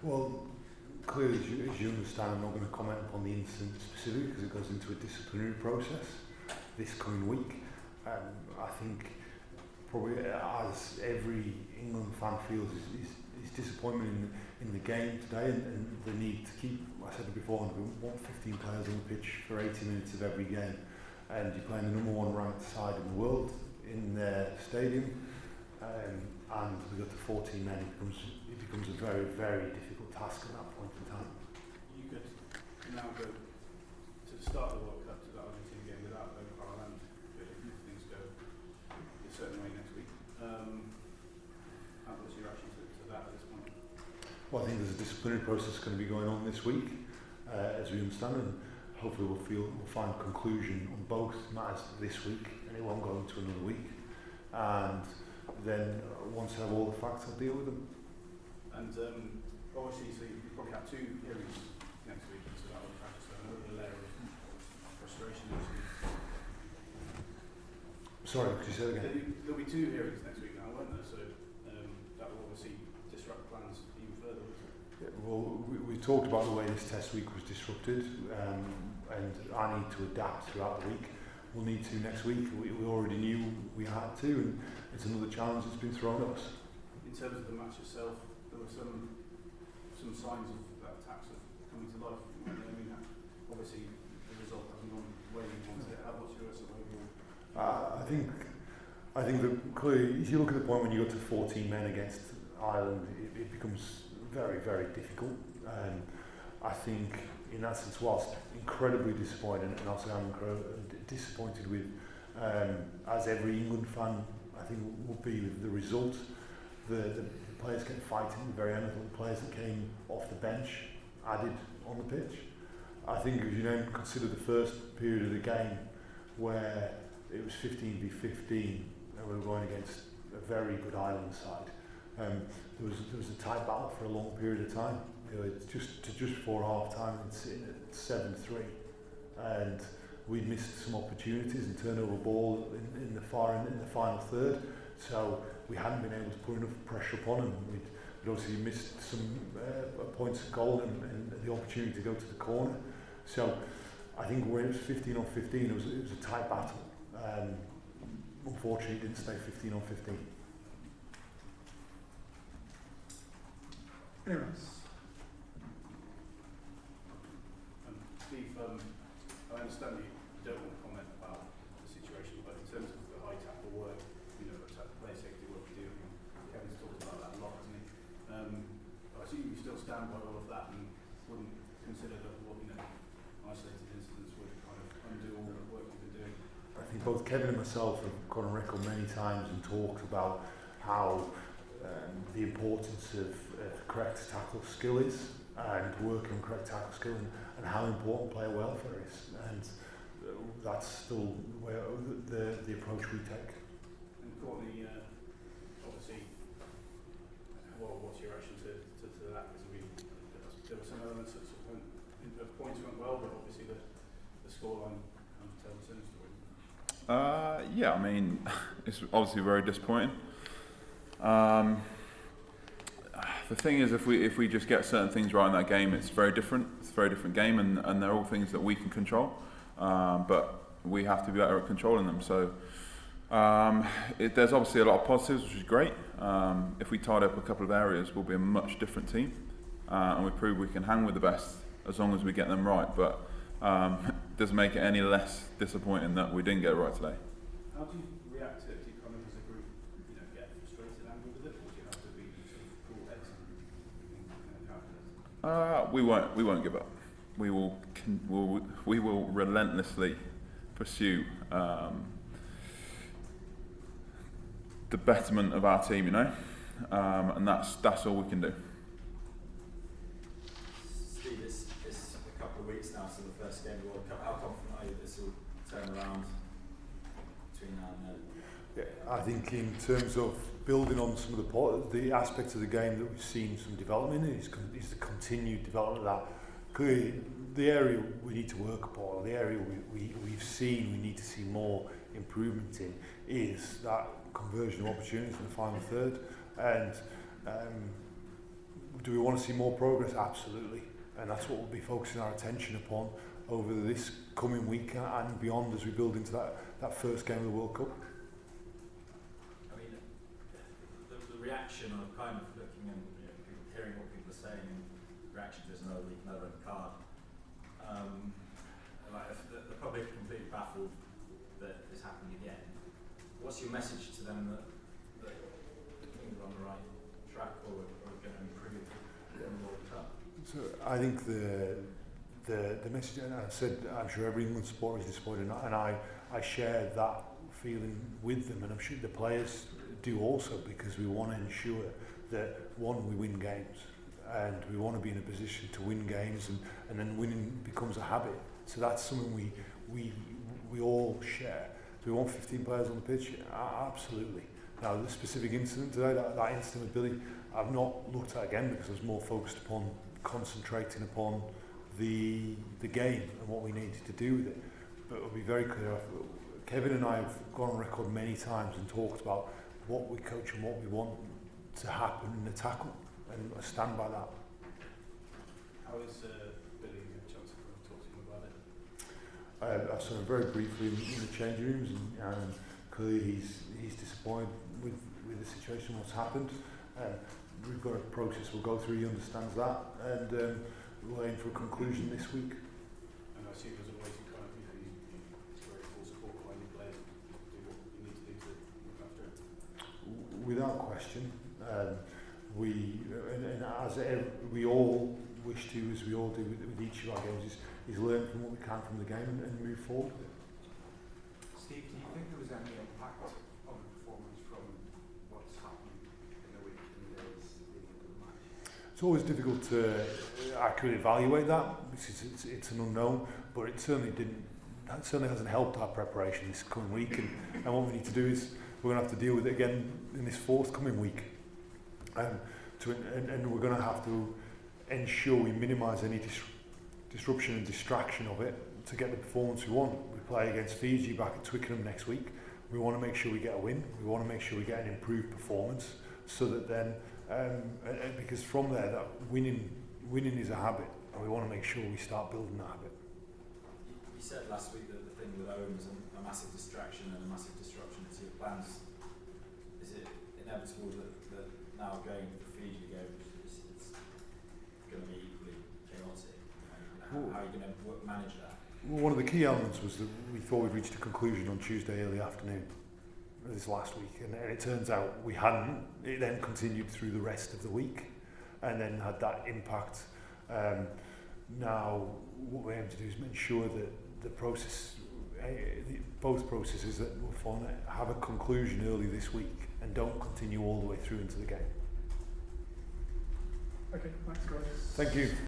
Well, clearly, as you understand, I'm not going to comment upon the incident specifically because it goes into a disciplinary process this coming week. I think probably as every England fan feels is disappointment in the game today and the need to keep, I said it before, we want 15 players on the pitch for 80 minutes of every game, and you're playing the number one ranked side in the world in their stadium, and we got to 14 men. It becomes a very, very difficult task at that point in time. You could now go to the start of the World Cup to that Argentina game without Vodafone Ireland, but if things go a certain way next week. What's your reaction to that at this point? Well, I think there's a disciplinary process going to be going on this week, as we understand, and hopefully we'll find conclusion on both matters this week, and it won't go into another week. And then once I have all the facts, I'll deal with them. And obviously, so you probably have 2 hearings next week, so that will perhaps another layer of frustration. Sorry, could you say that again? There'll be 2 hearings next week now, won't there? So that will obviously disrupt plans even further. Yeah, well, we talked about the way this test week was disrupted, and I need to adapt throughout the week. We'll need to next week. We already knew we had to, and it's another challenge that's been thrown at us. In terms of the match itself, there were some signs of that attack coming to life. I mean, obviously the result hasn't gone where you wanted it. What's your overall? I think that clearly, if you look at the point when you got to 14 men against Ireland, it becomes very, very difficult. I think in that sense, whilst incredibly disappointed, and also I'm disappointed with, as every England fan, I think would be with the result. The players kept fighting at the very end. I thought the players that came off the bench added on the pitch. I think if you then consider the first period of the game where it was 15 v 15 and we were going against a very good Ireland side, there was a tight battle for a long period of time. You know, it's just before half time and sitting at 7-3, and we'd missed some opportunities and turned over ball in the final third, so we hadn't been able to put enough pressure upon them. We'd obviously missed some points of goal and the opportunity to go to the corner. So I think when it was 15 on 15, it was a tight battle. Unfortunately, it didn't stay 15 on 15. Anyone else? Steve, I understand you don't want to comment about the situation, but in terms of the high tackle work, player safety work you do, Kevin's talked about that a lot, hasn't he? I assume you still stand by all of that and wouldn't consider that isolated incidents would kind of undo all the work you've been doing. I think both Kevin and myself have gone on record many times and talked about how the importance of correct tackle skill is, and working on correct tackle skill, and how important player welfare is, and that's still where the approach we take. And Courtney, obviously, what's your reaction to that? Because there were some elements that sort of points went well, but obviously the scoreline kind of tells the same story. Yeah, I mean, it's obviously very disappointing. The thing is, if we just get certain things right in that game, it's very different. It's a very different game, and they're all things that we can control. But we have to be better at controlling them. So there's obviously a lot of positives, which is great. If we tied up a couple of areas, we'll be a much different team, and we prove we can hang with the best as long as we get them right. But it doesn't make it any less disappointing that we didn't get it right today. How do you react to it? Do you kind of, as a group, get frustrated and angry with it, or do you have to be sort of cool heads and We won't give up. We will relentlessly pursue the betterment of our team, and that's all we can do. Steve, it's a couple of weeks now since the first game of the World Cup. How confident are you this will turn around between now and then? Yeah, I think in terms of building on some of the aspects of the game that we've seen some development in, is the continued development of that. Clearly, the area we need to work upon, the area we've seen we need to see more improvement in, is that conversion of opportunities in the final third. And Do we want to see more progress? Absolutely. And that's what we'll be focusing our attention upon over this coming week and beyond as we build into that first game of the World Cup. I mean, the reaction of kind of looking and people hearing what people are saying and reaction to another week, another red card. Like if the public are completely baffled that this happened again. What's your message to them that things are on the right track or are going to improve in the World Cup? So I think the message, and I said, I'm sure every England supporter is disappointed, and I share that feeling with them, and I'm sure the players do also, because we want to ensure that, one, we win games, and we want to be in a position to win games, and then winning becomes a habit. So that's something we all share. Do we want 15 players on the pitch? Absolutely. Now, the specific incident today, that incident with Billy, I've not looked at again because I was more focused upon concentrating upon the game and what we needed to do with it. But it'll be very clear. Kevin and I have gone on record many times and talked about what we coach and what we want to happen in the tackle, and I stand by that. How is Billy Johnson going to talk to him about it? I saw him very briefly in the changing rooms, and clearly he's disappointed with the situation, what's happened. We've got a process we'll go through, he understands that, and we'll aim for a conclusion this week. And I assume as always you kind of, he's very full support behind your players and do what you need to do to look after it. Without question, we all wish to, as we all do with each of our games, is learn from what we can from the game and move forward with it. Steve, do you think there was any impact on the performance from what's happened in the week and days leading up to the match? It's always difficult to accurately evaluate that because it's an unknown, but it certainly hasn't helped our preparation this coming week, and what we need to do is we're going to have to deal with it again in this forthcoming week, and we're going to have to ensure we minimise any disruption and distraction of it to get the performance we want. We play against Fiji back at Twickenham next week. We want to make sure we get a win. We want to make sure we get an improved performance, so that then, because from there, that winning is a habit, and we want to make sure we start building that habit. You said last week that the thing with Owen was a massive distraction and a massive disruption to your plans. Is it inevitable that now going to the Fiji game, it's going to be equally chaotic? How are you going to manage that? Well, one of the key elements was that we thought we'd reached a conclusion on Tuesday early afternoon this last week, and it turns out we hadn't. It then continued through the rest of the week and then had that impact. Now what we're aiming to do is make sure that the process, both processes that we'll follow, have a conclusion early this week and don't continue all the way through into the game. Okay, thanks guys. Thank you.